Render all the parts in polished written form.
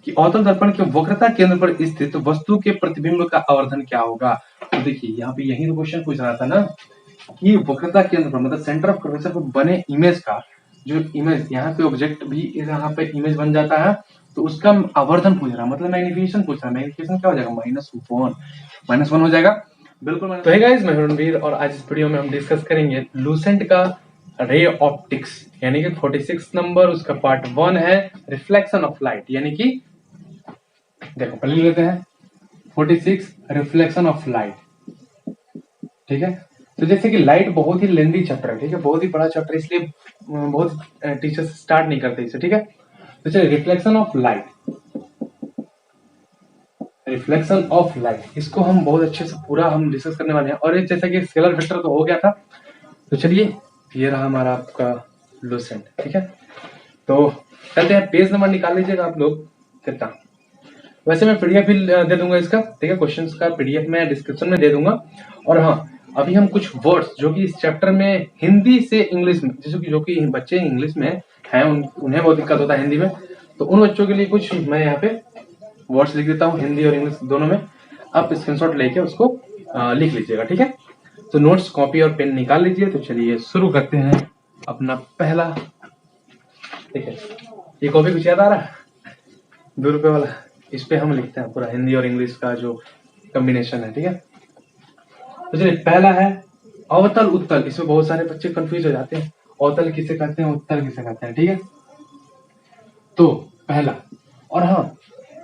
कि अवतल दर्पण के वक्रता केंद्र पर स्थित वस्तु के प्रतिबिंब का आवर्धन क्या होगा। तो देखिए यहाँ पे यही तो क्वेश्चन पूछ रहा था ना कि वक्रता केंद्र पर मतलब सेंटर ऑफ कर्वेचर पर बने इमेज का जो इमेज यहाँ पे ऑब्जेक्ट भी यहाँ पे इमेज बन जाता है, तो उसका आवर्धन पूछ रहा है, मतलब मैग्निफिकेशन पूछ रहा है। मैग्निफिकेशन क्या हो जाएगा, -1 हो जाएगा बिल्कुल। तो है गाइस, मैं रणवीर और आज इस वीडियो में हम डिस्कस करेंगे लूसेंट का रे ऑप्टिक्स यानी कि 46 नंबर उसका पार्ट 1 है रिफ्लेक्शन ऑफ लाइट। यानी कि देखो पहले लेते हैं 46 रिफ्लेक्शन ऑफ लाइट। ठीक है, तो जैसे कि लाइट बहुत ही लेंदी चैप्टर है, ठीक है, बहुत ही बड़ा चैप्टर, इसलिए बहुत टीचर्स स्टार्ट नहीं करते इसे। ठीक है, तो चलिए reflection of light, reflection of light इसको हम बहुत अच्छे से पूरा हम डिस्कस करने वाले हैं। और ये जैसा कि स्केलर वेक्टर तो हो गया था, तो चलिए ये रहा हमारा आपका लूसेंट। ठीक है, तो कहते हैं पेज नंबर निकाल लीजिएगा आप लोग कितना। वैसे मैं पीडीएफ भी दे दूंगा इसका, ठीक है, क्वेश्चंस का पीडीएफ मैं डिस्क्रिप्शन में दे दूंगा। और हाँ, अभी हम कुछ वर्ड्स जो कि इस चैप्टर में हिंदी से इंग्लिश में, जैसे कि जो कि बच्चे इंग्लिश में हैं उन्हें बहुत दिक्कत होता है हिंदी में, तो उन बच्चों के लिए कुछ मैं यहाँ पे वर्ड्स लिख देता हूँ हिंदी और इंग्लिश दोनों में। आप स्क्रीनशॉट लेके उसको लिख लीजिएगा। ठीक है, तो नोट्स कॉपी और पेन निकाल लीजिए। तो चलिए शुरू करते हैं अपना पहला। ठीक है, ये कॉपी कुछ याद आ रहा है, 2 रुपए वाला, इस पे हम लिखते हैं पूरा हिंदी और इंग्लिश का जो कॉम्बिनेशन है। ठीक है, तो चलिए पहला है अवतल उत्तल। इसमें बहुत सारे बच्चे कंफ्यूज हो जाते हैं, अवतल किसे कहते हैं, उत्तल किसे कहते हैं। ठीक है, तो पहला, और हाँ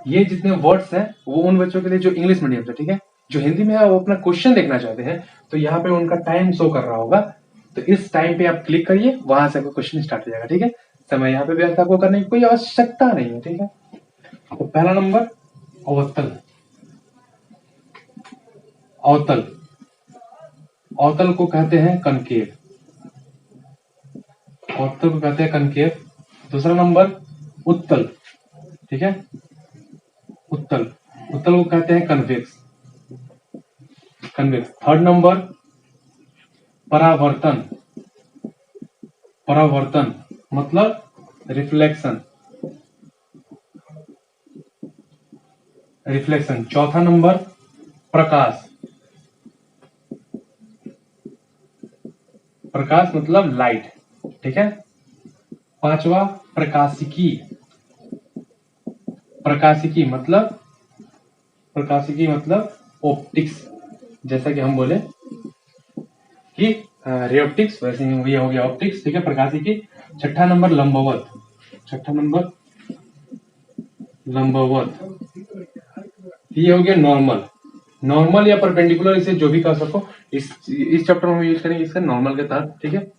ये जितने वर्ड्स हैं वो उन बच्चों के लिए जो इंग्लिश मीडियम से, ठीक है, जो हिंदी में है वो अपना क्वेश्चन देखना चाहते हैं, तो यहाँ पे उनका टाइम शो कर रहा होगा, तो इस टाइम पे आप क्लिक करिए, वहां से आपका क्वेश्चन स्टार्ट हो जाएगा। ठीक है, समय यहाँ पे व्यर्थ आपको करने की कोई आवश्यकता नहीं है। ठीक है, तो पहला नंबर अवतल। अवतल, अवतल को कहते हैं कनकेव, अवतल को कहते हैं कनकेव। दूसरा नंबर उत्तल। ठीक है, उत्तल, उत्तल को कहते हैं कन्वेक्स, कन्वेक्स। थर्ड नंबर परावर्तन, परावर्तन मतलब रिफ्लेक्शन, रिफ्लेक्शन। चौथा नंबर प्रकाश, प्रकाश मतलब लाइट। ठीक है, पांचवा प्रकाशिकी, प्रकाशिकी मतलब, प्रकाशिकी मतलब ऑप्टिक्स, जैसा कि हम बोले कि रे ऑप्टिक्स, वैसे ही ये हो गया ऑप्टिक्स। ठीक है, प्रकाशिकी। छठा नंबर लंबवत, छठा नंबर लंबवत, ये हो गया नॉर्मल, नॉर्मल या परपेंडिकुलर, इसे जो भी कह सको, इस चैप्टर में यूज करेंगे इसका नॉर्मल के तहत। ठीक है,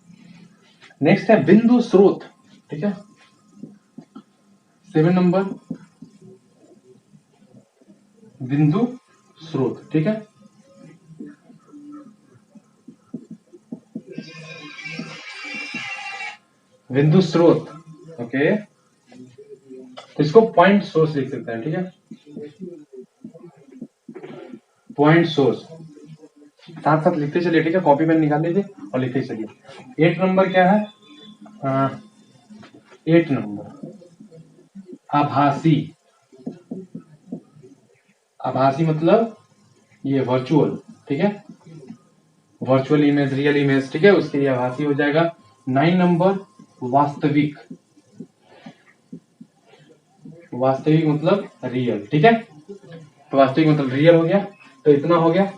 नेक्स्ट है बिंदु स्रोत। ठीक है, 7 नंबर बिंदु स्रोत। ठीक है, बिंदु स्रोत। ओके, तो इसको पॉइंट सोर्स लिख सकते हैं। ठीक है, पॉइंट सोर्स साथ साथ लिखते चलिए। ठीक है, कॉपी पेन निकाल लीजिए और लिखते चलिए। 8 नंबर क्या है, 8 नंबर आभासी, आभासी मतलब ये वर्चुअल। ठीक है, वर्चुअल इमेज, रियल इमेज। ठीक है, उसके लिए आभासी हो जाएगा। 9 नंबर वास्तविक, वास्तविक मतलब रियल। ठीक है, तो वास्तविक मतलब रियल हो गया, तो इतना हो गया।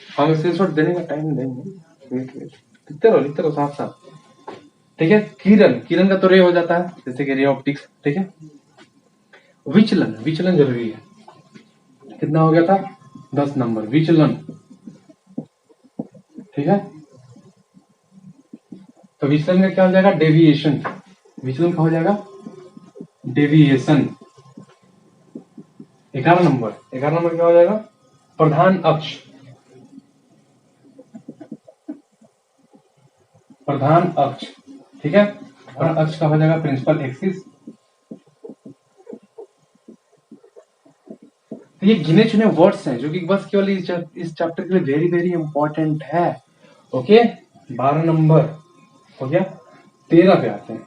हम स्क्रीनशॉट देने का टाइम देंगे, लिखते रहो साथ साथ। ठीक है, किरण, किरण का तो रे हो जाता है, जैसे कि रे ऑप्टिक्स। ठीक है, विचलन, विचलन जरूरी है। कितना हो गया था, 10 नंबर विचलन। ठीक है, तो विचलन का क्या हो जाएगा, डेविएशन, विचलन का हो जाएगा डेविएशन। 11 नंबर, 11 नंबर क्या हो जाएगा, प्रधान अक्ष, प्रधान अक्ष। ठीक है, प्रधान अक्ष का हो जाएगा प्रिंसिपल एक्सिस। तो ये गिने चुने वर्ड्स हैं जो कि बस केवल इस चैप्टर के लिए वेरी वेरी इंपॉर्टेंट है। ओके, 12 नंबर हो गया। 13 पे आते हैं,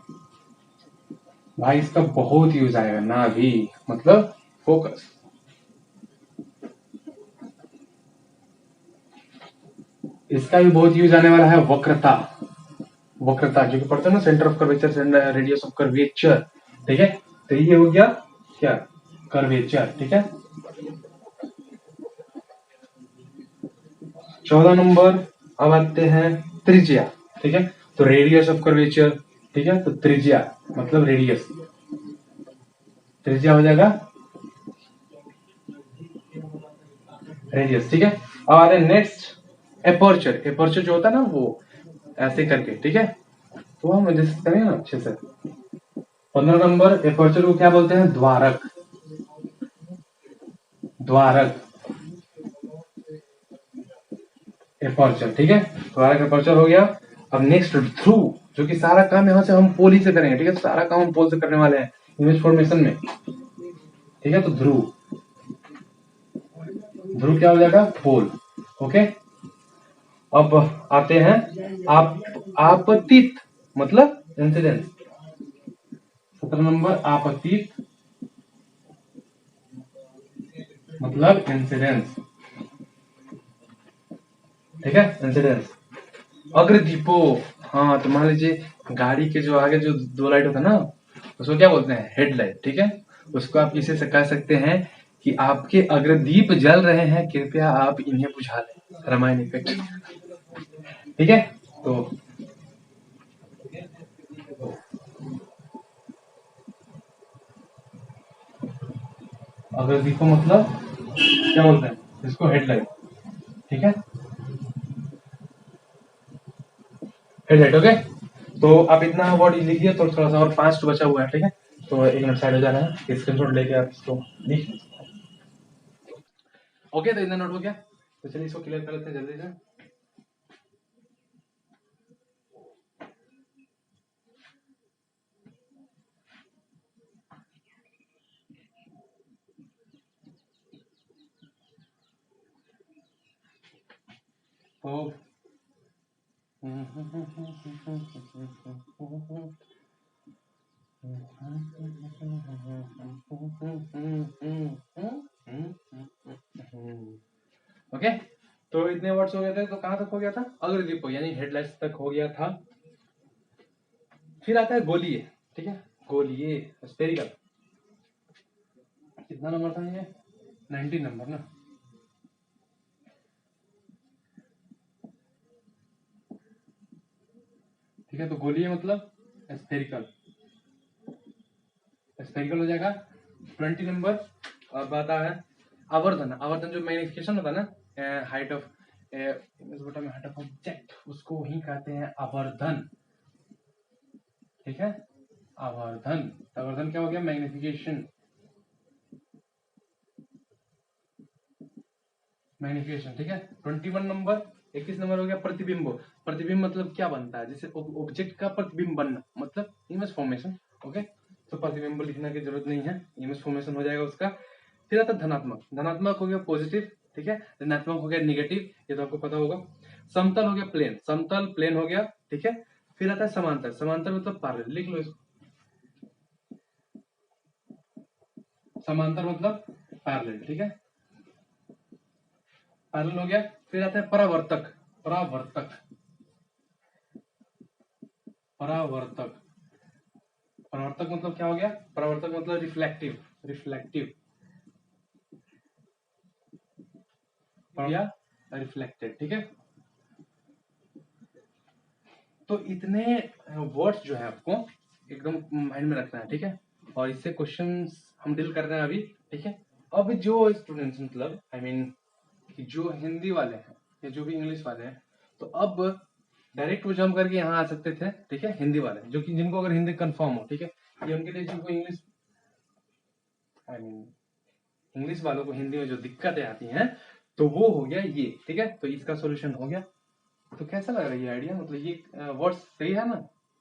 भाई इसका बहुत यूज आएगा, ना भी मतलब फोकस। इसका भी बहुत यूज आने वाला है, वक्रता। वक्रता जो कि पढ़ते हैं ना, centre of curvature, radius of curvature, ठीक है। तो ये हो गया क्या, कर्वेचर, ठीक है। 14 नंबर, अब आते हैं त्रिज्या, ठीक है। तो रेडियस ऑफ कर्वेचर, ठीक है। तो त्रिज्या मतलब रेडियस, त्रिज्या हो जाएगा रेडियस, ठीक है। अब आ रहे हैं नेक्स्ट एपर्चर। एपर्चर जो होता है ना वो ऐसे करके, ठीक है। तो हम डिस्कस करेंगे ना अच्छे से। 15 नंबर, एपर्चर को क्या बोलते हैं, द्वारक। द्वारक एपर्चर, ठीक है। द्वारक एपर्चर हो गया। अब नेक्स्ट ध्रुव, जो कि सारा काम यहाँ से हम पोल ही से करेंगे, ठीक है। सारा काम हम पोल से करने वाले हैं इमेज फॉर्मेशन में, ठीक है। तो ध्रुव, ध्रुव क्या हो जाएगा, पोल, ओके। अब आते हैं आप आपतित मतलब इंसिडेंस। 17 नंबर, आपतित मतलब इंसिडेंस, ठीक है, इंसिडेंस। अग्रदीपो, हाँ तो मान लीजिए गाड़ी के जो आगे जो दो लाइट होता है ना, उसको क्या बोलते हैं, हेडलाइट, ठीक है। उसको आप इसे से कह सकते हैं कि आपके अग्रदीप जल रहे हैं, कृपया आप इन्हें बुझा लें, रामायण इफेक्ट, ठीक है। तो अग्रदीपो मतलब क्या बोलते हैं इसको, हेडलाइट, ठीक है, हेडलाइट, ओके। तो आप इतना वर्ड लिखिए, तो थोड़ा सा और 5 तो बचा हुआ है, ठीक है। तो 1 मिनट साइड हो जाना है, स्क्रीनशॉट लेके आप इसको लिख, ओके। तो इतना नोट हो गया, तो चलिए इसको क्लियर कर लेते हैं जल्दी से। तो ओके। तो इतने वर्ड्स हो गए थे, तो कहां तक हो गया था, अग्रदीप यानी हेडलाइट्स तक हो गया था। फिर आता है गोलीय, ठीक है। गोलीय स्पेरिकल, कितना नंबर था ये, 19 नंबर ना, ठीक है। तो गोलीय मतलब स्पेरिकल, स्पेरिकल हो जाएगा 20 नंबर। अब आता है आवर्धन। आवर्धन जो मैग्निफिकेशन होता है ना, height of height of object, उसको ही कहते हैं आवर्धन, ठीक है। आवर्धन, आवर्धन क्या हो गया, मैग्निफिकेशन, मैग्निफिकेशन, ठीक है। 21 नंबर, 21 नंबर हो गया प्रतिबिंब। प्रतिबिंब मतलब क्या बनता है, जैसे ऑब्जेक्ट का प्रतिबिंब बनना मतलब इमेज फॉर्मेशन, ओके। तो प्रतिबिंब लिखने की जरूरत नहीं है, इमेज फॉर्मेशन हो जाएगा उसका। फिर आता है धनात्मक। धनात्मक हो गया पॉजिटिव, ठीक है। ऋणात्मक हो गया निगेटिव, ये तो आपको पता होगा। समतल हो गया प्लेन, समतल प्लेन हो गया, ठीक है। फिर आता है समांतर। समांतर मतलब पैरेलल, लिख लो इसको, समांतर मतलब पैरेलल, ठीक है। पैरेलल हो गया। फिर आता है परावर्तक। परावर्तक, परावर्तक, परावर्तक मतलब क्या हो गया, परावर्तक मतलब रिफ्लेक्टिव, रिफ्लेक्टिव या रिफ्लेक्टेड, ठीक है। तो इतने वर्ड्स जो है आपको एकदम माइंड में रखना है, ठीक है। और इससे क्वेश्चंस हम डील कर रहे हैं अभी, ठीक है। अब जो स्टूडेंट्स मतलब आई मीन कि जो हिंदी वाले हैं या जो भी इंग्लिश वाले हैं, तो अब डायरेक्ट वो जंप करके यहाँ आ सकते थे, ठीक है। हिंदी वाले जो कि जिनको अगर हिंदी कंफर्म हो, ठीक है, ये उनके लिए, जिनको इंग्लिश आई मीन इंग्लिश वालों को हिंदी में जो दिक्कतें आती हैं, तो वो हो गया ये, ठीक है। तो इसका सॉल्यूशन हो गया। तो कैसा लग रहा है ये आइडिया, मतलब ये वर्ड्स सही है ना,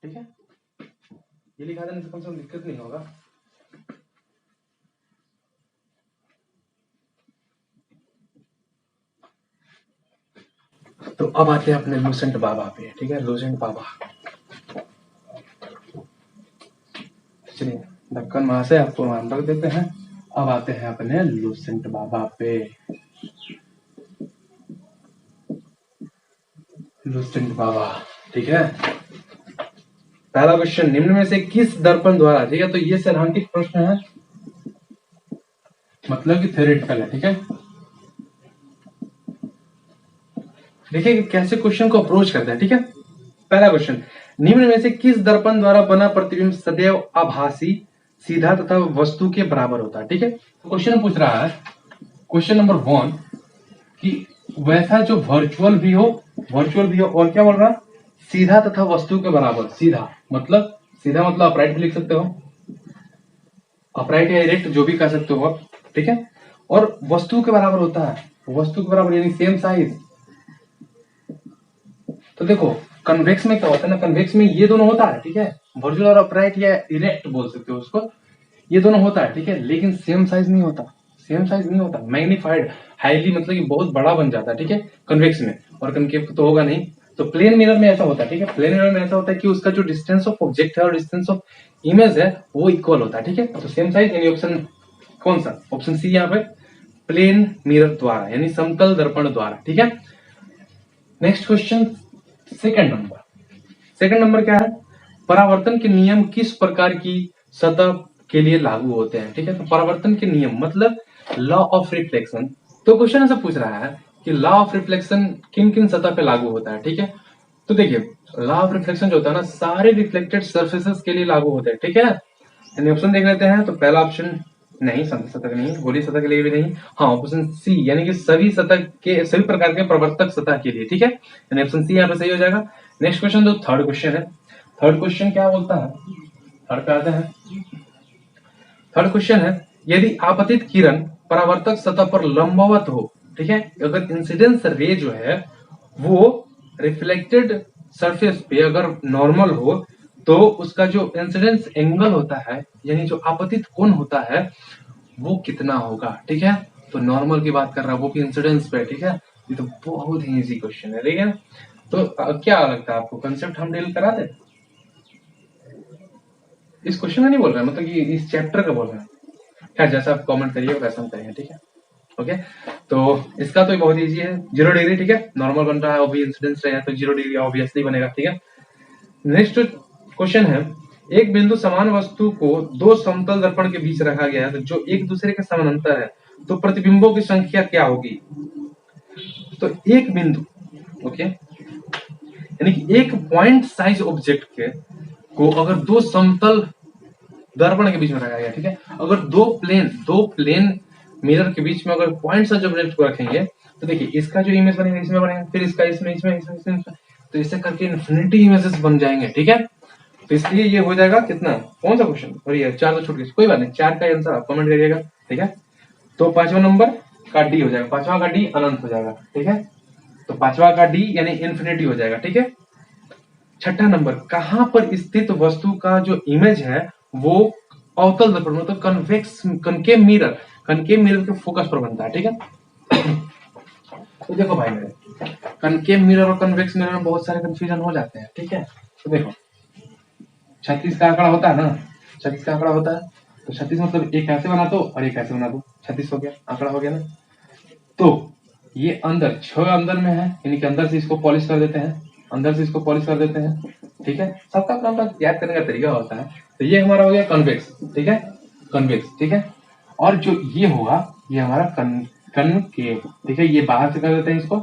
ठीक है। ये लिखा देने से कम से कम दिक्कत नहीं होगा। तो अब आते हैं अपने लूसेंट बाबा पे, ठीक है। लूसेंट बाबा, चलिए ढक्कन वहां से आपको वहां रख देते हैं। अब आते हैं अपने लूसेंट बाबा पे। लूसेंट बाबा, ठीक है। पहला क्वेश्चन, निम्न में से किस दर्पण द्वारा, ठीक है, तो ये सैद्धांतिक प्रश्न है, मतलब कि थ्योरेटिकल है, ठीक है। देखिए कैसे क्वेश्चन को अप्रोच करते हैं, ठीक है। पहला क्वेश्चन, निम्न में से किस दर्पण द्वारा बना प्रतिबिंब सदैव आभासी, सीधा तथा वस्तु के बराबर होता है, ठीक है। तो क्वेश्चन पूछ रहा है, क्वेश्चन नंबर 1, कि वैसा जो वर्चुअल भी हो और क्या बोल रहा है, सीधा तथा वस्तु के बराबर। सीधा मतलब अपराइट भी लिख सकते हो, अपराइट या इरेक्ट जो भी कह सकते हो आप, ठीक है। और वस्तु के बराबर होता है, वस्तु के बराबर यानी सेम साइज। तो देखो कन्वेक्स में क्या होता है ना, कन्वेक्स में ये दोनों होता है, ठीक है। वर्चुअल और अपराइट या इरेक्ट बोल सकते हो उसको, ये दोनों होता है, ठीक है, लेकिन सेम साइज नहीं होता, सेम साइज नहीं होता। मैग्नीफाइड, हाईली मतलब कि बहुत बड़ा बन जाता है, ठीक है, कन्वेक्स में, और कनकेव तो होगा नहीं। तो प्लेन मिरर में ऐसा होता है, ठीक है, प्लेन मिरर में ऐसा होता है कि उसका जो डिस्टेंस ऑफ ऑब्जेक्ट है और डिस्टेंस ऑफ इमेज है वो इक्वल होता है, ठीक है। तो सेम साइज यानी ऑप्शन कौन सा, ऑप्शन सी यहाँ पे, प्लेन मिरर द्वारा यानी समतल दर्पण द्वारा, ठीक है। नेक्स्ट क्वेश्चन, सेकंड नंबर क्या है, परावर्तन के नियम किस प्रकार की सतह के लिए लागू होते हैं, ठीक है। तो परावर्तन के नियम मतलब लॉ ऑफ रिफ्लेक्शन। तो क्वेश्चन ऐसा पूछ रहा है कि लॉ ऑफ रिफ्लेक्शन किन किन सतह पे लागू होता है, ठीक है। तो देखिए लॉ ऑफ रिफ्लेक्शन जो होता है ना, सारे रिफ्लेक्टेड सर्फेसेस के लिए लागू होते हैं, ठीक है। यानी ऑप्शन देख लेते हैं। तो पहला ऑप्शन नहीं, सतह नहीं, गोली सतह के लिए भी नहीं। हाँ, ऑप्शन सी यानी कि सभी सतह के, सभी प्रकार के प्रवर्तक सतह के लिए, ठीक है, यानी ऑप्शन सी यहाँ पे सही हो जाएगा। नेक्स्ट क्वेश्चन, जो थर्ड क्वेश्चन है, थर्ड क्वेश्चन क्या बोलता है, थर्ड पे आते हैं। थर्ड क्वेश्चन है, यदि आपतित किरण परावर्तक सतह पर लंबवत हो, ठीक है, अगर इंसिडेंस रे जो है वो रिफ्लेक्टेड सरफेस पे अगर नॉर्मल हो, तो उसका जो इंसिडेंस एंगल होता है यानी जो आपतित कोण होता है वो कितना होगा, ठीक है। तो नॉर्मल की बात कर रहा है, वो भी इंसिडेंस पे, ठीक है। ये तो बहुत ही इजी क्वेश्चन है, ठीक है। तो क्या लगता है आपको, कंसेप्ट हम डील करा दे, इस क्वेश्चन में नहीं बोल रहे हैं, मतलब कि इस चैप्टर का बोल रहे हैं। खैर जैसा आप कमेंट करिए वैसा हम करेंगे, ठीक है। ओके, तो इसका तो बहुत इजी है, 0 डिग्री, ठीक है, नॉर्मल बन रहा है, वो भी इंसिडेंस रहा है तो 0 डिग्री ऑब्वियसली बनेगा, ठीक है। नेक्स्ट क्वेश्चन है, एक बिंदु समान वस्तु को दो समतल दर्पण के बीच रखा गया है जो एक दूसरे के समानांतर है, तो प्रतिबिंबों की संख्या क्या होगी। तो एक बिंदु, ओके, यानी कि एक पॉइंट साइज ऑब्जेक्ट के को अगर दो समतल दर्पण के बीच में रखा गया, ठीक है, अगर दो प्लेन मिरर के बीच में अगर पॉइंट साइज ऑब्जेक्ट को रखेंगे, तो देखिए इसका जो इमेज बनेगा इसमें बनेगा, फिर इसका इसमें, तो इसे करके इन्फिनिटी इमेजेस बन जाएंगे, ठीक है। तो इसलिए ये हो जाएगा कितना, कौन सा क्वेश्चन, और ये 4 तो छूट गए, कोई बात नहीं, 4 का आंसर आप कमेंट करिएगा, ठीक है। तो 5वां नंबर का डी हो जाएगा, 5वां का डी अनंत हो जाएगा, ठीक है। तो 5वां का डी यानी इन्फिनिटी हो जाएगा, ठीक है। छठा नंबर, कहां पर स्थित वस्तु का जो इमेज है वो अवतल दर्पण मतलब कनकेव मिरर के फोकस पर बनता है, ठीक है। तो देखो भाई मेरे, कनकेव मिरर और कन्वेक्स मिरर में बहुत सारे कंफ्यूजन हो जाते हैं, ठीक है। तो देखो 36 का आंकड़ा होता है ना, 36 का आंकड़ा होता है, तो 36 मतलब एक ऐसे बना दो और एक ऐसे बना दो, 36 हो गया, आंकड़ा हो गया ना। तो ये अंदर 6 अंदर में है, यानी कि अंदर से इसको पॉलिश कर देते हैं, अंदर से इसको पॉलिश कर देते हैं, ठीक है। सबका अपना याद करने का तरीका होता है। तो ये हमारा हो गया कन्वेक्स, ठीक है, कन्वेक्स, ठीक है। और जो ये होगा ये हमारा कनकेव, ठीक है, ये बाहर से कर देते हैं इसको,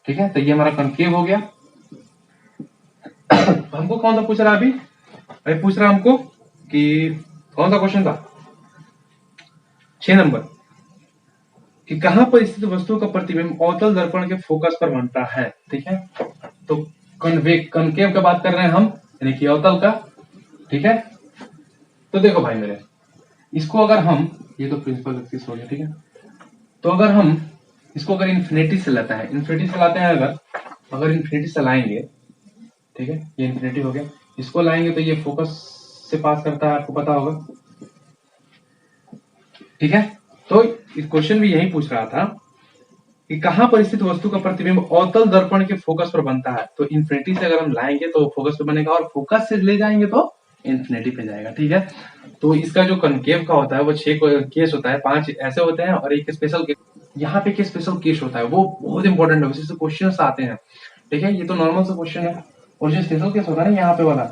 ठीक है। तो ये हमारा कनकेव हो गया। हमको कौन सा पूछ रहा है अभी, अभी पूछ रहा हमको कि कौन सा क्वेश्चन था, 6 नंबर, कि कहां पर स्थित वस्तु का प्रतिबिंब अवतल दर्पण के फोकस पर बनता है, ठीक है। तो कनकेव का बात कर रहे हैं हम, यानी कि अवतल का, ठीक है। तो देखो भाई मेरे, इसको अगर हम, ये तो प्रिंसिपल एक्सिस हो गया, ठीक है। तो अगर हम इसको अगर इन्फिनिटी से लाते हैं, अगर इन्फिनिटी से लाएंगे, ठीक है, ये इन्फिनिटी हो गया, इसको लाएंगे तो ये फोकस से पास करता है, आपको पता होगा, ठीक है। तो इस क्वेश्चन भी यही पूछ रहा था कि कहां पर स्थित वस्तु का प्रतिबिंब अवतल दर्पण के फोकस पर बनता है। तो इन्फिनिटी से अगर हम लाएंगे तो फोकस पर बनेगा, और फोकस से ले जाएंगे तो इंफिनिटी पे जाएगा। ठीक है, तो इसका जो कनकेव का होता है वो 6 केस होता है, 5 ऐसे होते हैं और एक स्पेशल केस। यहाँ पे स्पेशल केस होता है वो बहुत इंपॉर्टेंट है, उसी से क्वेश्चन आते हैं। ठीक है, ये तो नॉर्मल सा क्वेश्चन है, और जो स्पेशल केस होता है ना यहाँ पे वाला,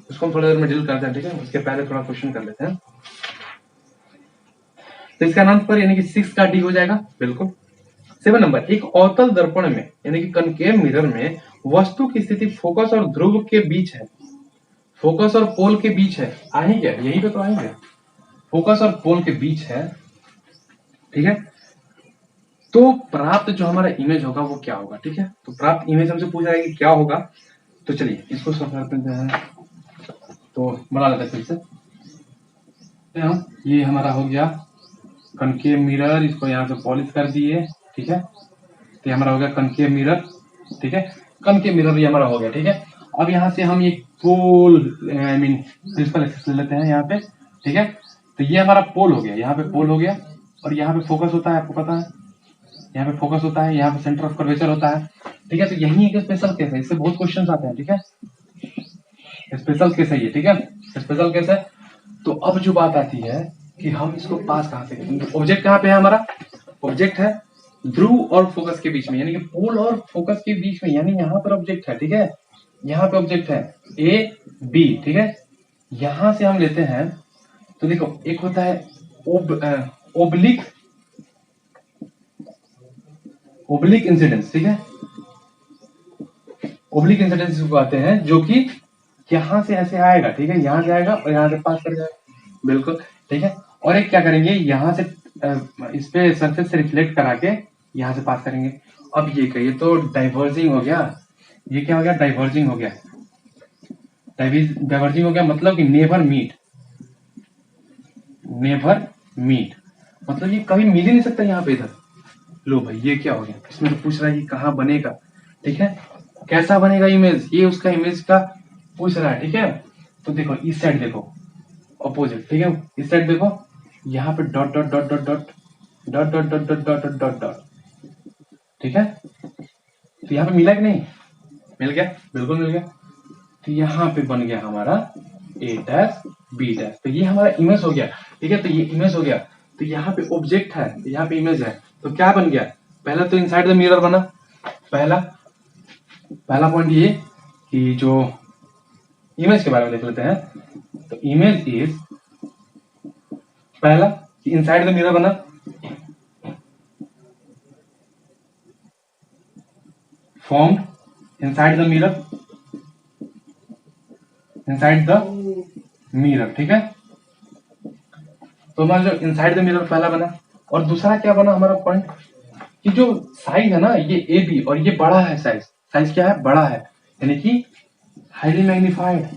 उसको हम थोड़ी देर में डील करते हैं। ठीक है, उसके पहले थोड़ा क्वेश्चन कर लेते हैं। तो इसका नाम पर यानी कि 6 का डी हो जाएगा बिल्कुल। 7 नंबर, एक अवतल दर्पण में यानी कि कनकेव मिरर में वस्तु की स्थिति फोकस और ध्रुव के बीच है, फोकस और पोल के बीच है। आएंगे क्या यहीं पे, तो आएंगे, फोकस और पोल के बीच है। ठीक है, तो प्राप्त जो हमारा इमेज होगा वो क्या होगा। ठीक है, तो प्राप्त इमेज हमसे पूछ रहा है कि क्या होगा। तो चलिए इसको सॉल्व करते हैं, तो बना लेते हैं फिर से। ये हमारा हो गया कनकेव मिरर, इसको यहाँ से पॉलिश कर दिए। ठीक है, तो हमारा हो गया कनकेव मिरर। ठीक है, कनकेव मिरर ये हमारा हो गया। ठीक है, अब यहाँ से हम एक पोल आई मीन प्रिंसिपल एक्सिस ले लेते हैं यहाँ पे। ठीक है, तो ये हमारा पोल हो गया, यहाँ पे पोल हो गया, और यहाँ पे फोकस होता है, आपको पता है यहाँ पे फोकस होता है, यहाँ पे सेंटर ऑफ कर्वेचर होता है। ठीक है, तो यही एक स्पेशल केस है, इससे बहुत क्वेश्चन आते हैं। ठीक है, स्पेशल केस है ये। ठीक है, स्पेशल केस है। तो अब जो बात आती है कि हम इसको पास कहाँ से करेंगे। ऑब्जेक्ट कहाँ पे है हमारा, ऑब्जेक्ट है ध्रुव और फोकस के बीच में, यानी कि पोल और फोकस के बीच में, यानी यहाँ पर ऑब्जेक्ट है। ठीक है, यहाँ पे ऑब्जेक्ट है ए बी। ठीक है, यहां से हम लेते हैं, तो देखो एक होता है ओब्लिक ओब्लिक इंसिडेंस। ठीक है, ओब्लिक इंसिडेंस को आते हैं, जो कि यहां से ऐसे आएगा। ठीक है, यहां से आएगा और यहां से पास कर जाएगा बिल्कुल। ठीक है, और एक क्या करेंगे, यहां से इस पे सरफेस से रिफ्लेक्ट करा के यहां से पास करेंगे। अब ये कहिए तो डाइवर्जिंग हो गया, ये क्या हो गया, डाइवर्जिंग हो गया। डाइवर्जिंग हो गया मतलब कि नेवर मीट, नेवर मीट मतलब ये कभी मिल ही नहीं सकता यहाँ पे इधर। लो भाई ये क्या हो गया, इसमें तो पूछ रहा है कि कहाँ बनेगा। ठीक है, कैसा बनेगा इमेज, ये उसका इमेज का पूछ रहा है। ठीक है, तो देखो इस साइड देखो अपोजिट। ठीक है, इस साइड देखो, यहाँ पे dot dot dot dot dot dot dot dot dot dot dot dot. ठीक है, तो यहाँ पे मिला कि नहीं, मिल गया, बिल्कुल मिल गया। तो यहाँ पे बन गया हमारा ए डैश बी डैश, तो ये हमारा इमेज हो गया। ठीक है, तो ये इमेज हो गया, तो यहाँ पे ऑब्जेक्ट है, यहाँ पे इमेज है, तो क्या बन गया, पहला तो इनसाइड द मिरर बना। पहला पॉइंट ये कि जो इमेज के बारे में देख लेते हैं, तो इमेज इज पहला कि इनसाइड द मिरर बना, formed inside the mirror, inside the mirror. ठीक है, तो हमारा जो इनसाइड द मिरर पहला बना, और दूसरा क्या बना हमारा पॉइंट कि जो साइज है ना ये ए बी, और ये बड़ा है, साइज साइज क्या है, बड़ा है, यानी कि हाईली मैग्नीफाइड।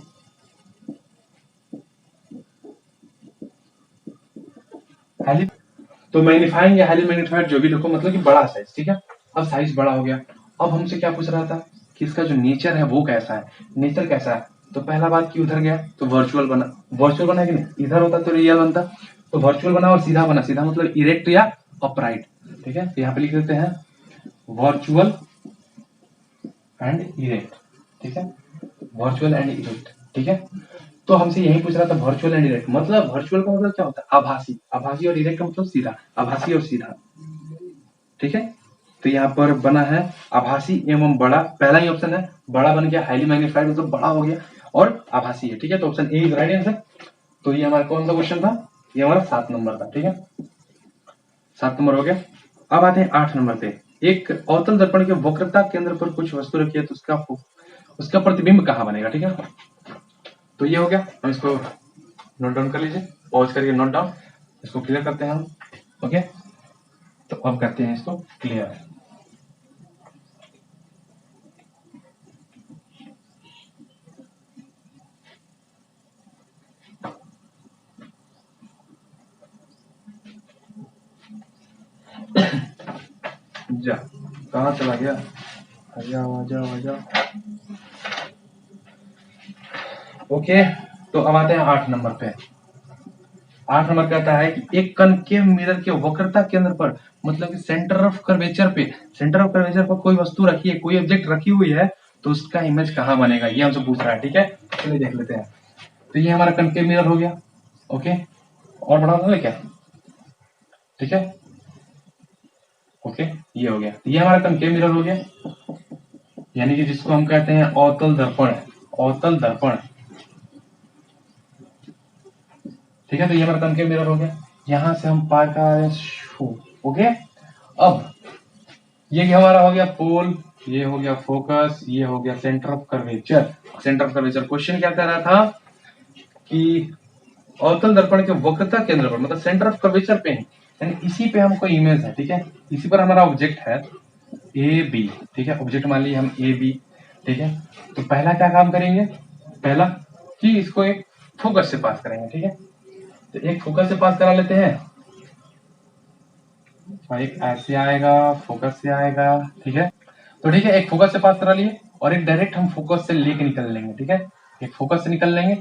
हाईली तो मैग्नीफाइंग या हाईली मैग्नीफाइड जो भी लिखो, मतलब कि बड़ा साइज। ठीक है, अब साइज बड़ा हो गया। अब हमसे क्या पूछ रहा था कि इसका जो नेचर है वो कैसा है, नेचर कैसा है। तो पहला बात कि उधर गया तो वर्चुअल बना, वर्चुअल बना कि नहीं, इधर होता तो रियल बनता, तो वर्चुअल बना और सीधा बना, सीधा मतलब इरेक्ट या अपराइट। ठीक है, यहाँ पे लिख देते हैं वर्चुअल एंड इरेक्ट। ठीक है, वर्चुअल एंड इरेक्ट। ठीक है, तो हमसे यही पूछ रहा था वर्चुअल एंड इरेक्ट, मतलब वर्चुअल का मतलब क्या होता है, आभासी, आभासी, और इरेक्ट का मतलब सीधा, आभासी और सीधा। ठीक है, तो यहाँ पर बना है आभासी एवं बड़ा, पहला ही ऑप्शन है, बड़ा बन गया, हाईली मैग्नीफाइड मतलब बड़ा हो गया, और आभासी है। ठीक है, तो option A is right answer. तो ये हमारा कौन सा क्वेश्चन था, ये हमारा 7 नंबर था। ठीक है, 7 नंबर हो गया। अब आते हैं 8 नंबर पे। एक अवतल दर्पण के वक्रता केंद्र पर कुछ वस्तु रखी है, तो उसका प्रतिबिंब कहाँ बनेगा। ठीक है, तो ये हो गया, हम इसको नोट डाउन कर लीजिए, पॉज करके नोट डाउन, इसको क्लियर करते हैं हम। ओके, तो अब करते हैं इसको क्लियर। जा कहाँ चला गया, आ जाओ आ जाओ आ जाओ। ओके, तो अब आते हैं 8 नंबर पे। 8 नंबर कहता है कि एक कनकेव मिरर के वक्रता केंद्र पर, मतलब कि सेंटर ऑफ कर्वेचर पे, सेंटर ऑफ कर्वेचर पर कोई वस्तु रखी है, कोई ऑब्जेक्ट रखी हुई है, तो उसका इमेज कहाँ बनेगा, ये हमसे पूछ रहा है। ठीक है, चलिए देख लेते हैं। तो ये हमारा कनकेव मिरर हो गया। ओके, और बढ़ा ले क्या? ठीक है, ओके, ये हो गया। ये हमारा कनकेव मिरर हो गया, यानी कि जिसको हम कहते हैं अवतल दर्पण, अवतल दर्पण। ठीक है, तो ये हमारा कनकेव मिरर हो गया। यहां से हम पार का ओके। अब ये हमारा हो गया पोल, ये हो गया फोकस, ये हो गया centre of curvature. Centre of curvature question क्या कर रहा था कि अवतल दर्पण के वक्रता केंद्र पर, मतलब सेंटर ऑफ कर्वेचर पे है, यानी इसी पे हमको इमेज है। ठीक है, इसी पर हमारा ऑब्जेक्ट है ए बी। ठीक है, ऑब्जेक्ट मान लीजिए हम ए बी। ठीक है, तो पहला क्या काम करेंगे, पहला कि इसको एक फोकस से पास करेंगे। ठीक है, तो एक फोकस से पास करा लेते हैं, एक ऐसे आएगा, फोकस से आएगा। ठीक है, तो ठीक है, एक फोकस से पास करा लिए और एक डायरेक्ट हम फोकस से लेके निकल लेंगे। ठीक है, एक फोकस से निकल लेंगे,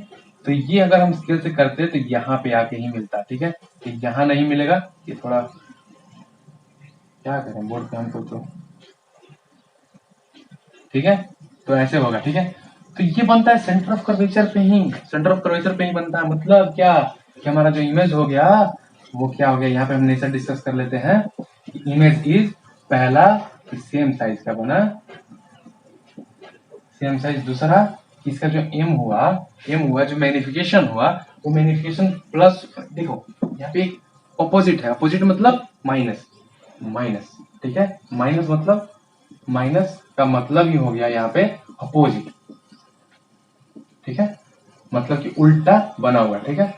तो ये अगर हम स्केल से करते हैं तो यहाँ पे आके ही मिलता है। ठीक है, तो यहाँ नहीं मिलेगा, ये थोड़ा क्या करें बोर्ड पे हमको तो। ठीक है, तो ऐसे होगा। ठीक है, तो ये बनता है सेंटर ऑफ कर्वेचर पे ही, सेंटर ऑफ कर्वेचर पे ही बनता है। मतलब क्या कि हमारा जो इमेज हो गया वो क्या हो गया, यहाँ पे हम नेचर डिस्कस कर लेते हैं। इमेज इज पहला सेम साइज का बना, सेम साइज। दूसरा इसका जो एम हुआ जो मैग्निफिकेशन हुआ, वो मैग्निफिकेशन प्लस, देखो यहाँ पे अपोजिट है, अपोजिट मतलब माइनस, माइनस। ठीक है, माइनस मतलब, माइनस का मतलब ही हो गया यहाँ पे अपोजिट। ठीक है, मतलब कि उल्टा बना हुआ। ठीक है,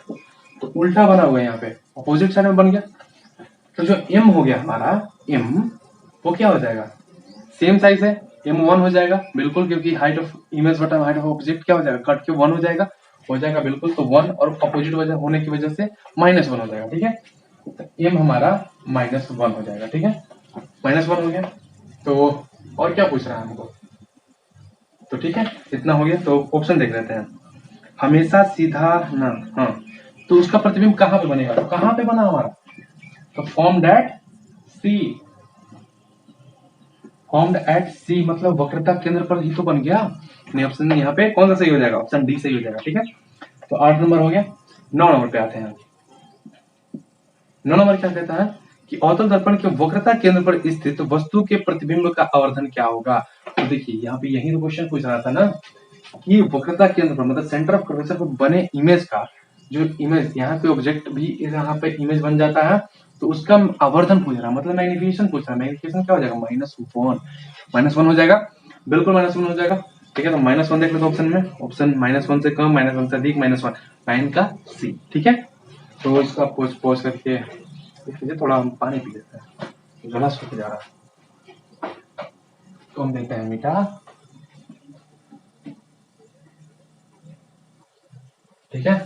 तो उल्टा बना हुआ है यहाँ पे, अपोजिट साइड में बन गया। तो जो एम हो गया हमारा, एम वो क्या हो जाएगा, सेम साइज है, m1 हो जाएगा बिल्कुल, क्योंकि हाइट ऑफ इमेज बटा हाइट ऑफ ऑब्जेक्ट क्या हो जाएगा, कट के 1 हो जाएगा बिल्कुल। तो 1 और अपोजिट वजह होने की वजह से -1 हो जाएगा। ठीक है, तो m हमारा -1 हो जाएगा। ठीक है, -1 हो गया। तो और क्या पूछ रहा है हमको, तो ठीक है, इतना हो गया। तो ऑप्शन देख लेते हैं। हमेशा सीधा ना, हाँ, तो उसका प्रतिबिंब कहाँ पे बनेगा, तो कहाँ पे बना हमारा, तो formed at C, formed at C मतलब वक्रता केंद्र पर ही तो बन गया। नहीं, ऑप्शन यहाँ पे कौन सा सही हो जाएगा, ऑप्शन डी सही हो जाएगा। ठीक है, तो 8 नंबर हो गया। 9 नंबर पे आते हैं। 9 नंबर क्या कहता है कि अवतल दर्पण के वक्रता केंद्र पर स्थित वस्तु के प्रतिबिंब का आवर्धन क्या होगा। तो देखिए यहाँ पे यही तो क्वेश्चन पूछ रहा था ना कि वक्रता केंद्र पर मतलब सेंटर ऑफ कर्वेचर पर बने इमेज का, जो इमेज यहाँ पे ऑब्जेक्ट भी यहाँ पे इमेज बन जाता है, तो उसका आवर्धन पूछ रहा है, मतलब मैग्निफिकेशन पूछ रहा है। मैग्निफिकेशन क्या हो जाएगा, -1 हो जाएगा, बिल्कुल -1 हो जाएगा। ठीक है, तो -1 देख लो तो ऑप्शन में, ऑप्शन -1 से कम, -1 से अधिक, -1, 9 का सी। ठीक है, तो इसका पोज करके देख लीजिए। थोड़ा हम पानी पी लेते हैं, गला सूख जा रहा है, तो हम देते हैं मीठा। ठीक है,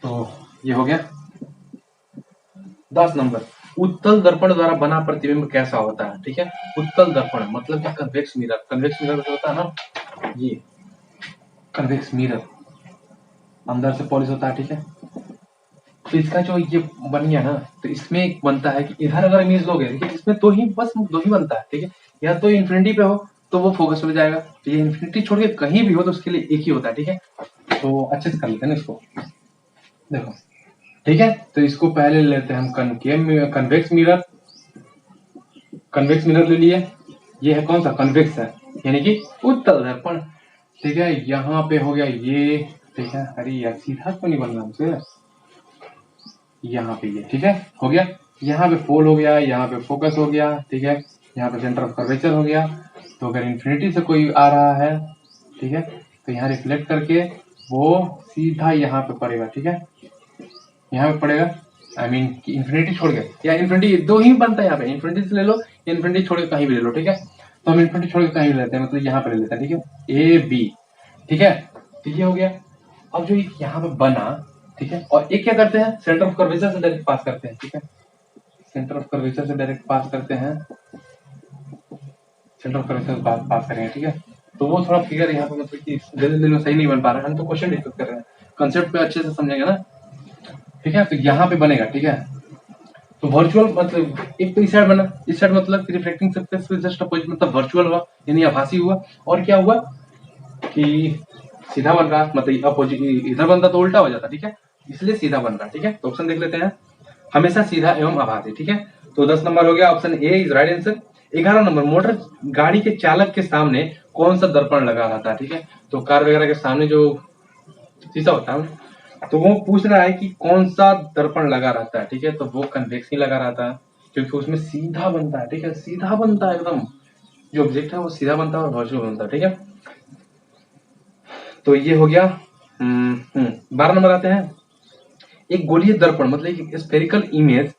तो ये हो गया। 10 नंबर, उत्तल दर्पण द्वारा बना प्रतिबिंब कैसा होता है। ठीक है, उत्तल दर्पण मतलब क्या, कन्वेक्स मिरर। कन्वेक्स मिरर जो होता है ना, ये कन्वेक्स मिरर अंदर से पॉलिश होता है। ठीक है, तो इसका जो ये बन गया ना, तो इसमें एक बनता है कि इधर अगर इमेज लोगे, ठीक है, इसमें दो ही बनता है। ठीक है, या तो इन्फिनिटी पे हो तो वो फोकस हो जाएगा, तो ये इन्फिनिटी छोड़ के कहीं भी हो तो उसके लिए एक ही होता है। ठीक है, तो अच्छे से कर लेते हैं ना इसको, देखो। ठीक है, तो इसको पहले लेते हैं हम कन्वेक्स मिरर। कन्वेक्स मिरर ले लिए, ये है कौन सा, कन्वेक्स है, यानी कि उत्तल दर्पण। ठीक है, यहाँ पे हो गया ये। ठीक है, अरे यार सीधा क्यों नहीं बन रहा हमसे, यहाँ पे ये। ठीक है, हो गया। यहाँ पे पोल हो गया, यहाँ पे फोकस हो गया। ठीक है, यहाँ पे सेंटर ऑफ कर्वेचर हो गया। तो अगर इन्फिनिटी से कोई आ रहा है, ठीक है, तो यहाँ रिफ्लेक्ट करके वो सीधा यहाँ पे पड़ेगा। ठीक है, यहाँ पे पड़ेगा, आई मीन कि इन्फिनिटी छोड़ के, या इन्फिनिटी दो ही बनता है यहाँ पे, इन्फिनिटी से ले लो, इन्फिनिटी छोड़ के कहीं भी ले लो। ठीक है, तो हम इन्फिनिटी छोड़ के कहीं भी लेते हैं, मतलब यहाँ पे ले लेते हैं। ठीक है, ए बी। ठीक है, तो ये हो गया। अब जो यहाँ पे बना, ठीक है, और एक क्या करते हैं, सेंटर ऑफ कर्वेचर से डायरेक्ट पास करते हैं। ठीक है, सेंटर ऑफ कर्वेचर से डायरेक्ट पास करते हैं, सेंटर ऑफ कर्वेचर पास करेंगे। ठीक है, तो वो थोड़ा फिगर यहाँ पे मतलब कि जल्दी में सही नहीं बन पा रहा है, हम तो क्वेश्चन डिस्कस कर रहे हैं, कंसेप्ट पे अच्छे से समझेंगे ना। ठीक है, तो यहाँ पे बनेगा। ठीक है, तो वर्चुअल मतलब एक तो इस साइड बना, इस साइड मतलब रिफ्लेक्टिंग सरफेस पे जस्ट अपोजिट, मतलब वर्चुअल हुआ, यानी आभासी हुआ। और क्या हुआ कि सीधा बन रहा, मतलब अपोजिट इधर बनता तो उल्टा हो जाता, ठीक है, इसलिए सीधा बन रहा, ठीक है। तो ऑप्शन देख लेते हैं, हमेशा सीधा एवं आभासी, ठीक है। तो 10 नंबर हो गया, option A is right answer. 11 number, motor गाड़ी के चालक के सामने कौन सा दर्पण लगा रहता है, ठीक है। तो कार वगैरह के सामने जो शीशा होता है, तो वो पूछ रहा है कि कौन सा दर्पण लगा रहता है, ठीक है। तो वो कन्वेक्स ही लगा रहता है, क्योंकि उसमें सीधा बनता है, ठीक है, सीधा बनता है एकदम, जो ऑब्जेक्ट है वो सीधा बनता है और वर्चुअल बनता है, ठीक है। तो ये हो गया। 12 नंबर आते हैं, एक गोलीय दर्पण मतलब एक स्फेरिकल इमेज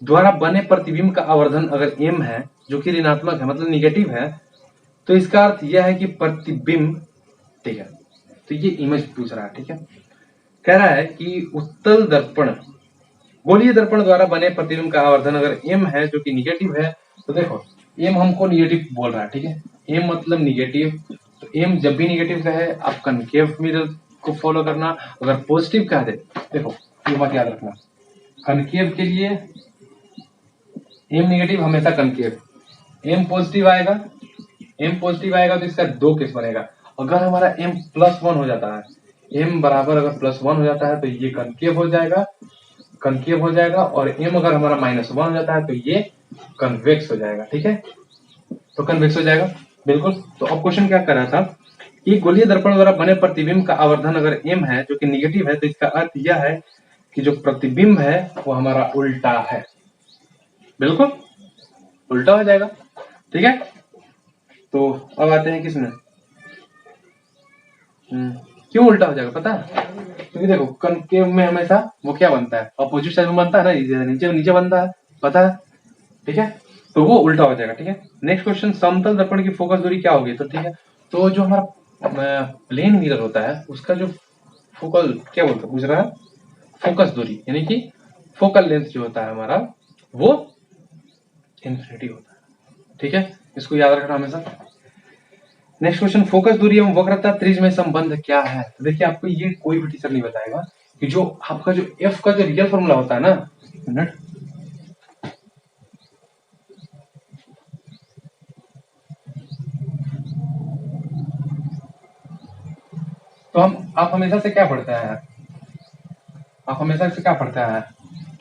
द्वारा बने प्रतिबिंब का आवर्धन अगर m है, जो कि ऋणात्मक है मतलब निगेटिव है, तो इसका अर्थ यह है कि प्रतिबिंब, ठीक है। तो ये इमेज पूछ रहा है, ठीक है। कह रहा है कि उत्तल दर्पण, गोलीय दर्पण द्वारा बने प्रतिबिंब का आवर्धन अगर m है जो कि निगेटिव है, तो देखो m हमको निगेटिव बोल रहा है, ठीक है, m मतलब निगेटिव। तो m जब भी निगेटिव का है आप कनकेव मिरर को फॉलो करना, अगर पॉजिटिव कह दे, देखो ये बात याद रखना, कनकेव के लिए m निगेटिव हमेशा कनकेव, m पॉजिटिव आएगा, m पॉजिटिव आएगा तो इसका दो केस बनेगा। अगर हमारा m +1 हो जाता है, m बराबर अगर +1 हो जाता है तो ये कनकेव हो जाएगा, कनकेव हो जाएगा, और m अगर हमारा -1 हो जाता है तो ये कन्वेक्स हो जाएगा, ठीक है। तो कन्वेक्स हो जाएगा बिल्कुल। तो अब क्वेश्चन क्या कर रहा था कि गोलीय दर्पण द्वारा बने प्रतिबिंब का आवर्धन अगर m है जो कि निगेटिव है, तो इसका अर्थ यह है कि जो प्रतिबिंब है वो हमारा उल्टा है, बिल्कुल उल्टा हो जाएगा, ठीक है। तो अब आते हैं किसमें, क्यों उल्टा हो जाएगा पता है, क्योंकि देखो कनकेव में हमेशा वो क्या बनता है, अपोजिट साइड में बनता है ना, नीचे नीचे बनता है, पता है, ठीक है। तो वो उल्टा हो जाएगा, ठीक है। नेक्स्ट क्वेश्चन, समतल दर्पण की फोकस दूरी क्या होगी, तो ठीक है। तो जो हमारा प्लेन मिरर होता है उसका जो फोकल क्या बोलते हैं पूछ रहा है, फोकस दूरी यानी कि फोकल लेंथ जो होता है हमारा वो इन्फिनिटी होता है, ठीक है, इसको याद रखना हमेशा। नेक्स्ट क्वेश्चन, फोकस दूरी एवं वक्रता त्रिज में संबंध क्या है, तो देखिए आपको ये कोई भी टीचर नहीं बताएगा कि जो आपका जो एफ का जो रियल फॉर्मूला होता है ना, मिनट, तो आप हमेशा से क्या पढ़ते हैं, आप हमेशा से क्या पढ़ते हैं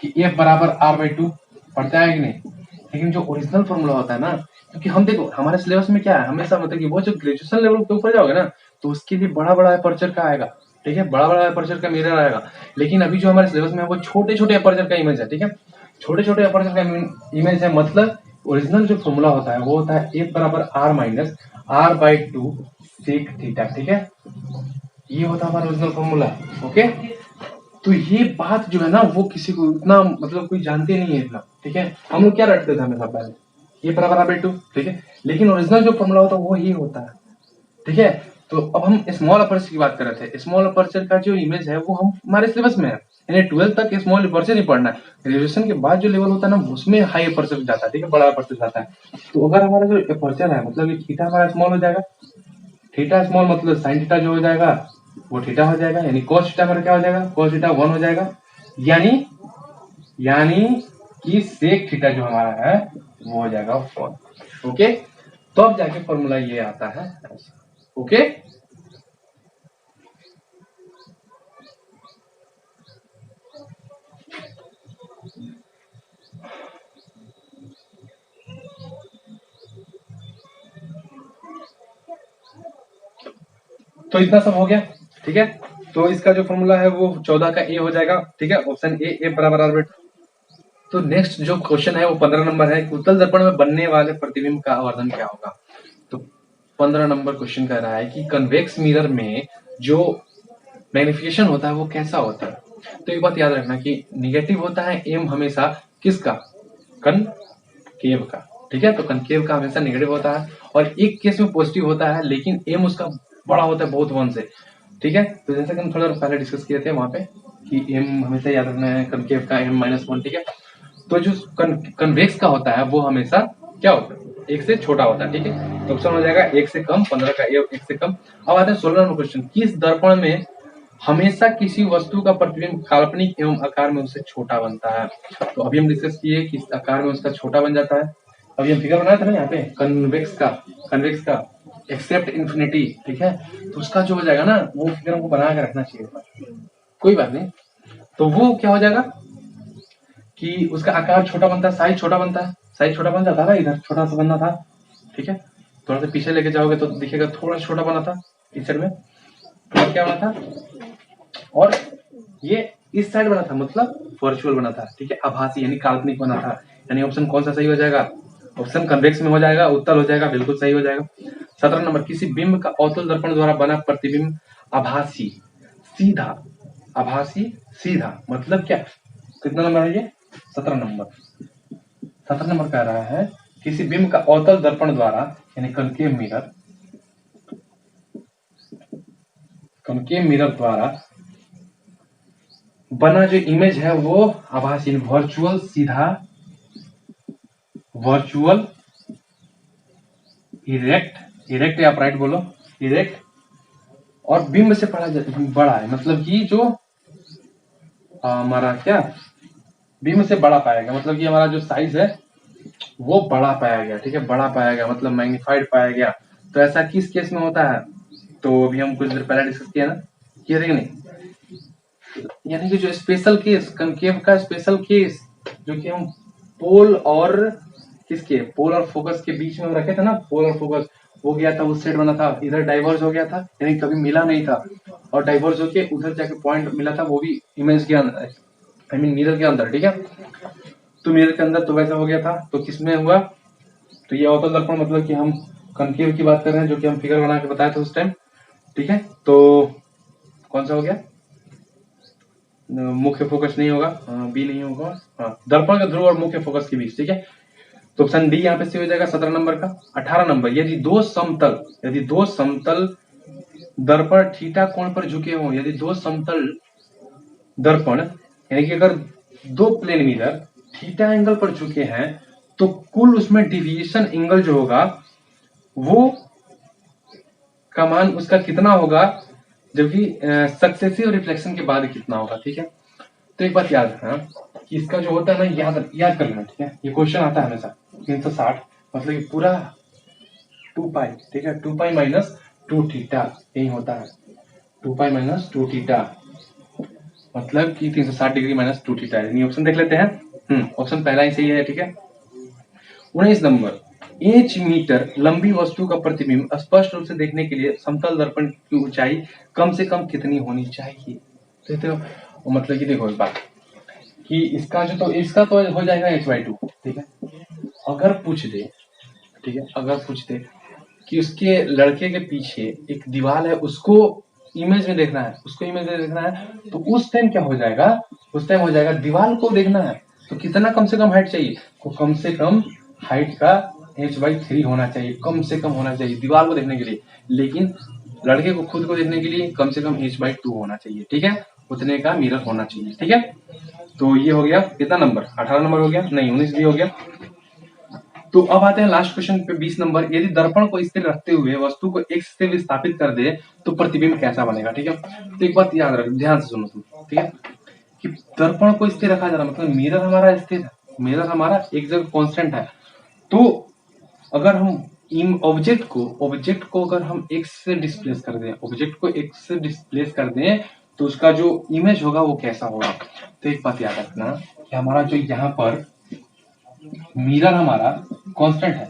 कि एफ बराबर r/2 पढ़ते हैं कि नहीं, लेकिन जो ओरिजिनल फॉर्मूला होता है ना, क्योंकि हम देखो हमारे सिलेबस में क्या है हमेशा, मतलब कि वो जो ग्रेजुएशन लेवल के ऊपर जाओगे ना तो उसके लिए बड़ा बड़ा अपर्चर का आएगा, ठीक है, बड़ा बड़ा अपर्चर का मिरर आएगा। लेकिन अभी जो हमारे सिलेबस में है वो छोटे छोटे अपर्चर का इमेज है, ठीक है, छोटे छोटे अपर्चर का इमेज है। मतलब ओरिजिनल जो फॉर्मूला होता है वो होता है एफ बराबर r-r/2 सेक थीटा, ठीक है, ये होता है हमारा ओरिजिनल फॉर्मूला, ओके। तो ये बात जो है ना वो किसी को इतना मतलब कोई जानते नहीं है इतना, ठीक है। हम लोग क्या रटते थे हमेशा पहले, ये बराबर r/2, ठीक है, लेकिन ओरिजिनल जो फॉर्मूला होता है वो ही होता है, ठीक है। तो अब हम स्मॉल अपर्चर की बात कर रहे थे, स्मॉल अपर्चर का जो इमेज है वो हम हमारे सिलेबस में है, यानी 12th तक स्मॉल अपर्चर ही पढ़ना है। ग्रेजुएशन के बाद जो लेवल होता है ना उसमें हाई अपर्चर जाता है, ठीक है, बड़ा अपर्चर जाता है। तो अगर हमारा जो अपर्चर है मतलब ये थीटा हमारा स्मॉल हो जाएगा, थीटा स्मॉल मतलब साइन थीटा जो हो जाएगा वो थीटा हो जाएगा, यानी cos थीटा हमारा क्या हो जाएगा, cos थीटा 1 हो जाएगा, यानी यानी कि सेक थीटा जो हमारा है वो हो जाएगा 1, ओके। तो अब जाके फॉर्मूला ये आता है, ओके। तो इतना सब हो गया, ठीक है। तो इसका जो फॉर्मूला है वो 14 का ए हो जाएगा, ठीक है, ऑप्शन ए बराबर r/2। तो नेक्स्ट जो क्वेश्चन है वो 15 नंबर है, उत्तल दर्पण में बनने वाले प्रतिबिंब का आवर्धन क्या होगा। तो 15 नंबर क्वेश्चन कह रहा है कि कन्वेक्स मिरर में जो मैग्निफिकेशन होता है वो कैसा होता है। तो एक बात याद रखना कि निगेटिव होता है एम हमेशा किसका, कनकेव का, ठीक है। तो कनकेव का हमेशा निगेटिव होता है, और एक केस में पॉजिटिव होता है लेकिन एम उसका बड़ा होता है बहुत 1 से, ठीक है। तो जैसा कि हम थोड़ा पहले डिस्कस किए थे वहां पे कि एम हमेशा याद रखना है कनकेव का m-1, ठीक है। तो जो कन्वेक्स का होता है वो हमेशा क्या होता है, 1 से छोटा होता है, ठीक है। तो ऑप्शन हो जाएगा 1 से कम, 15 का 1 से कम। अब आते हैं 16 नंबर क्वेश्चन, किस दर्पण में हमेशा किसी वस्तु का प्रतिबिंब काल्पनिक एवं आकार में उससे छोटा बनता है। तो अभी हम डिस्कस किए कि आकार में उसका छोटा बन जाता है। अभी हम फिगर बनाए थे ना यहाँ पे कन्वेक्स का, एक्सेप्ट इन्फिनिटी, ठीक है, तो उसका जो हो जाएगा ना वो फिगर हमको बना के रखना चाहिए, कोई बात नहीं। तो वो क्या हो जाएगा कि उसका आकार छोटा बनता है, साइज छोटा बनता है, साइज छोटा बन जाता था, इधर छोटा सा बनना था, ठीक है, थोड़ा सा पीछे लेके जाओगे तो दिखेगा थोड़ा छोटा बना था इस साइड में, और क्या बना था, और ये इस साइड बना था, मतलब वर्चुअल बना था, ठीक है, आभासी यानी काल्पनिक बना था। यानी ऑप्शन कौन सा सही हो जाएगा, ऑप्शन कन्वेक्स में हो जाएगा, उत्तल हो जाएगा, बिल्कुल सही हो जाएगा। 17 नंबर, किसी बिंब का अवतल दर्पण द्वारा बना प्रतिबिंब आभासी सीधा, आभासी सीधा मतलब क्या, कितना नंबर है ये, 17 नंबर। 17 नंबर कह रहा है किसी बिंब का अवतल दर्पण द्वारा यानी कनकेव मिरर, कनकेव मिरर द्वारा बना जो इमेज है वो आभासी वर्चुअल सीधा, वर्चुअल इरेक्ट, इरेक्ट या अपराइट बोलो, इरेक्ट, और बिंब से बड़ा है, मतलब कि जो हमारा क्या बिंब से बड़ा पाया गया, मतलब कि हमारा जो साइज है वो बड़ा पाया गया, ठीक है, बड़ा पाया गया मतलब मैग्नीफाइड पाया गया। तो ऐसा किस केस में होता है, तो अभी हम कुछ देर पहले डिस्कस किया ना, किया था कि नहीं, यानी कि जो स्पेशल केस, कनकेव का स्पेशल केस, जो कि हम पोल और किसके, पोल और फोकस के बीच में रखे थे ना, पोल और फोकस, वो गया था उस साइड बना था, इधर डाइवर्ज हो गया था, यानी कभी मिला नहीं था, और डाइवर्ज होके उधर जाके पॉइंट मिला था, वो भी इमेज के अंदर, आई मीन मिरर के अंदर, ठीक है, तो मिरर के अंदर तो वैसा हो गया था, तो किसमें हुआ, तो ये अवतल दर्पण मतलब कि हम कनकेव की बात कर रहे हैं, जो कि हम फिगर बना के बताया था उस टाइम, ठीक है, तो कौन सा हो गया, मुख्य फोकस नहीं होगा, बी नहीं होगा, हाँ, दर्पण का ध्रुव और मुख्य फोकस के बीच, ठीक है, तो ऑप्शन डी यहाँ पे सही हो जाएगा 17 नंबर का। 18 नंबर, यदि दो समतल दर्पण थीटा कोण पर झुके हों, यदि दो समतल दर्पण यानी कि अगर दो प्लेन मिरर थीटा एंगल पर झुके हैं तो कुल उसमें डिविएशन एंगल जो होगा वो का मान उसका कितना होगा, जबकि सक्सेसिव रिफ्लेक्शन के बाद कितना होगा, ठीक है। तो एक बात याद रखना कि इसका जो होता है ना, याद कर लेना, ठीक है, ये क्वेश्चन आता है हमेशा 360, मतलब कि पूरा 2 पाई, ठीक है, 2 पाई माइनस 2 थीटा, यही होता है 2 पाई माइनस 2 थीटा, मतलब कि 360 डिग्री माइनस 2 थीटा। यानी ऑप्शन देख लेते हैं, ऑप्शन पहला ही सही है, ठीक है। 19 नंबर, 1 मीटर लंबी वस्तु का प्रतिबिंब स्पष्ट रूप से देखने के लिए समतल दर्पण की ऊंचाई कम से कम कितनी होनी चाहिए, तो मतलब कि देखो एक बात कि इसका तो हो जाएगा h/2, ठीक है, अगर पूछ दे, ठीक है, अगर पूछ दे कि उसके लड़के के पीछे एक दीवार है, उसको इमेज में देखना है, तो उस टाइम क्या हो जाएगा, उस टाइम हो जाएगा दीवार को देखना है, तो कितना कम से कम हाइट चाहिए, तो कम से कम हाइट का h/3 होना चाहिए, कम से कम होना चाहिए दीवार को देखने के लिए, लेकिन लड़के को खुद को देखने के लिए कम से कम h/2 होना चाहिए, ठीक है, उतने का मिरर होना चाहिए, ठीक है। तो ये हो गया कितना नंबर, 18 नंबर हो गया, नहीं 19 भी हो गया। तो अब आते हैं लास्ट क्वेश्चन पे 20 नंबर, यदि दर्पण को स्थिर रखते हुए वस्तु को x से विस्थापित कर दे तो प्रतिबिंब कैसा बनेगा, ठीक है। तो एक बात याद रख, ध्यान से सुनो तुम, ठीक है, कि दर्पण को स्थिर रखा जा रहा मतलब मिरर हमारा स्थिर है, मिरर हमारा एक जगह कांस्टेंट है, तो अगर हम ऑब्जेक्ट को अगर हम x से डिस्प्लेस कर दें, ऑब्जेक्ट को x से डिस्प्लेस कर दें तो उसका जो इमेज होगा वो कैसा होगा। तो एक बात याद रखना कि हमारा जो यहाँ पर मिरर हमारा कांस्टेंट है,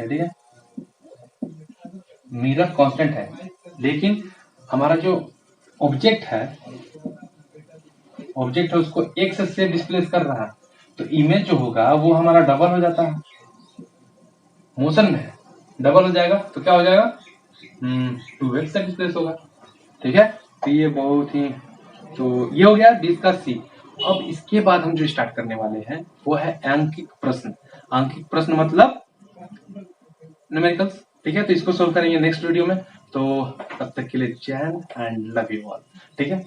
ठीक है, मिरर कांस्टेंट है, लेकिन हमारा जो ऑब्जेक्ट है उसको x से डिस्प्लेस कर रहा है, तो इमेज जो होगा वो हमारा डबल हो जाता है, मोशन में डबल हो जाएगा, तो क्या हो जाएगा 2x से डिस्प्लेस होगा, ठीक है। तो ये बहुत ही, तो ये हो गया डिस्कस सी। अब इसके बाद हम जो स्टार्ट करने वाले हैं वो है अंकित प्रश्न मतलब न्यूमेरिकल्स, ठीक है, तो इसको सोल्व करेंगे नेक्स्ट वीडियो में। तो तब तक के लिए जय Hind and love you all, ठीक है।